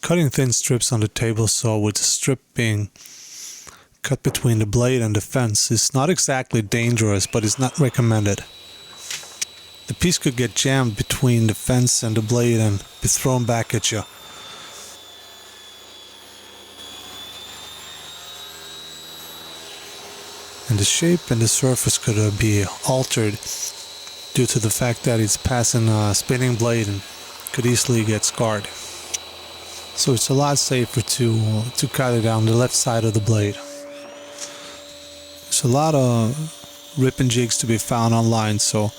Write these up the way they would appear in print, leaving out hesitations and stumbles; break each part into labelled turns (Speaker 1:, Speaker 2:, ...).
Speaker 1: Cutting thin strips on the table saw with the strip being cut between the blade and the fence is not exactly dangerous, but is not recommended. The piece could get jammed between the fence and the blade and be thrown back at you. And the shape and the surface could be altered due to the fact that it's passing a spinning blade and could easily get scarred. So it's a lot safer to cut it on the left side of the blade. There's a lot of ripping jigs to be found online, so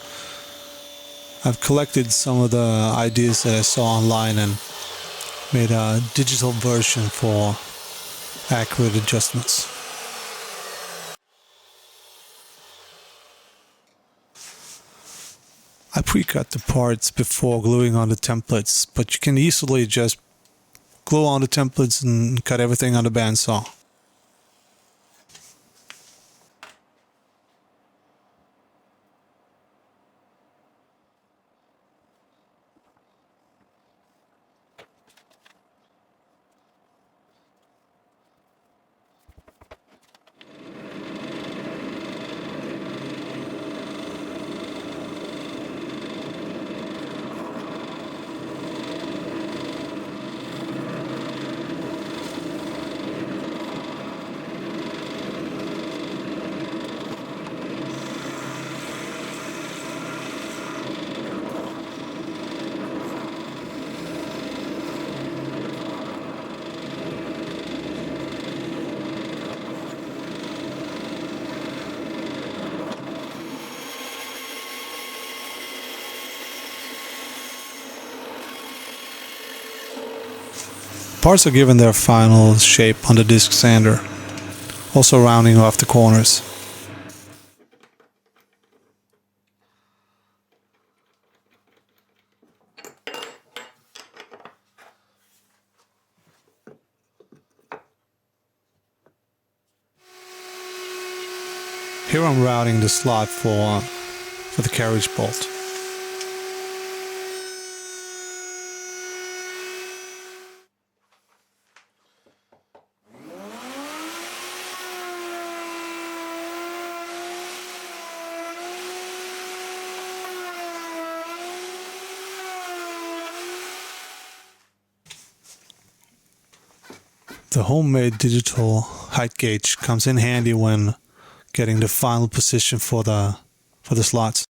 Speaker 1: I've collected some of the ideas that I saw online and made a digital version for accurate adjustments. I pre-cut the parts before gluing on the templates, but you can easily just glue on the templates and cut everything on the bandsaw. Parts are given their final shape on the disc sander, also rounding off the corners. Here I'm routing the slot for the carriage bolt. The homemade digital height gauge comes in handy when getting the final position for the slots.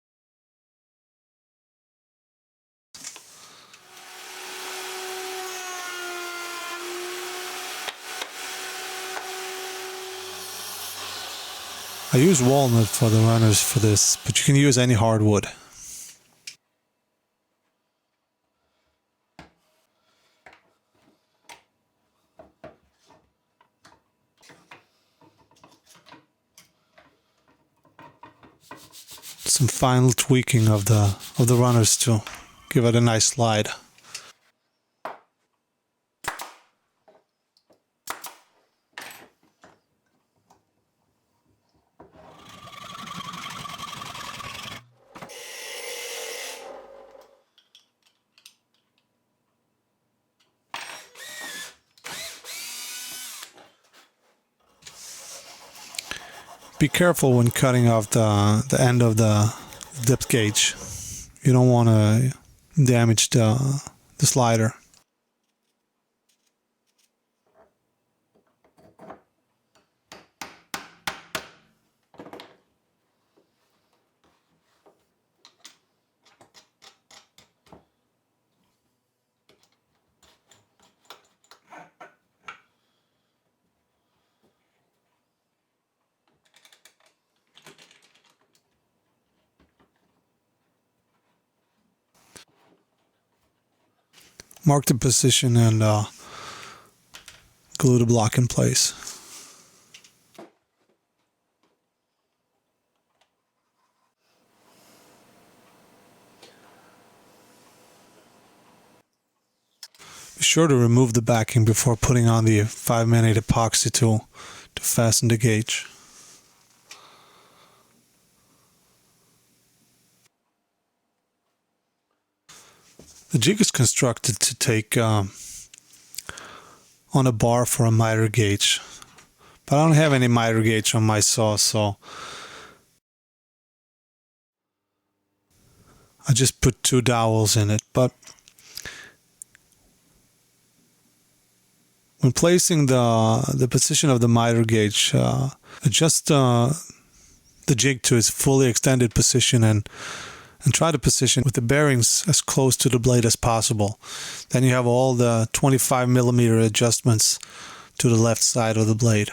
Speaker 1: I use walnut for the runners for this, but you can use any hardwood. Some final tweaking of the runners to give it a nice slide. Be careful when cutting off the end of the depth gauge. You don't want to damage the slider. Mark the position and glue the block in place. Be sure to remove the backing before putting on the 5-minute epoxy tool to fasten the gauge. The jig is constructed to take on a bar for a miter gauge. But I don't have any miter gauge on my saw, so I just put 2 dowels in it. But when placing the position of the miter gauge, adjust the jig to its fully extended position and try to position with the bearings as close to the blade as possible. Then you have all the 25mm adjustments to the left side of the blade.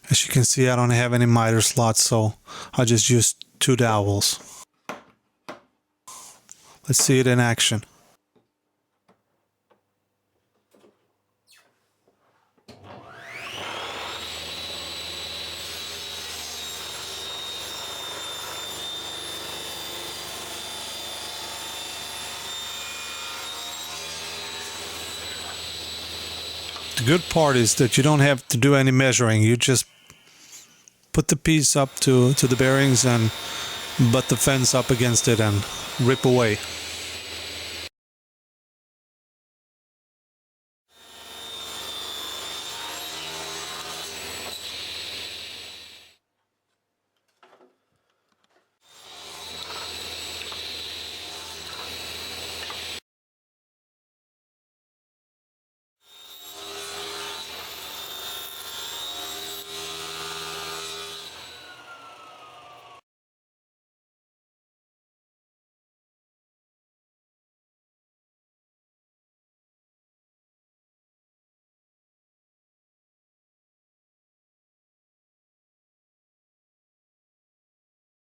Speaker 1: As you can see, I don't have any miter slots, so I just used 2 dowels. Let's see it in action. The good part is that you don't have to do any measuring. You just put the piece up to the bearings and butt the fence up against it and rip away.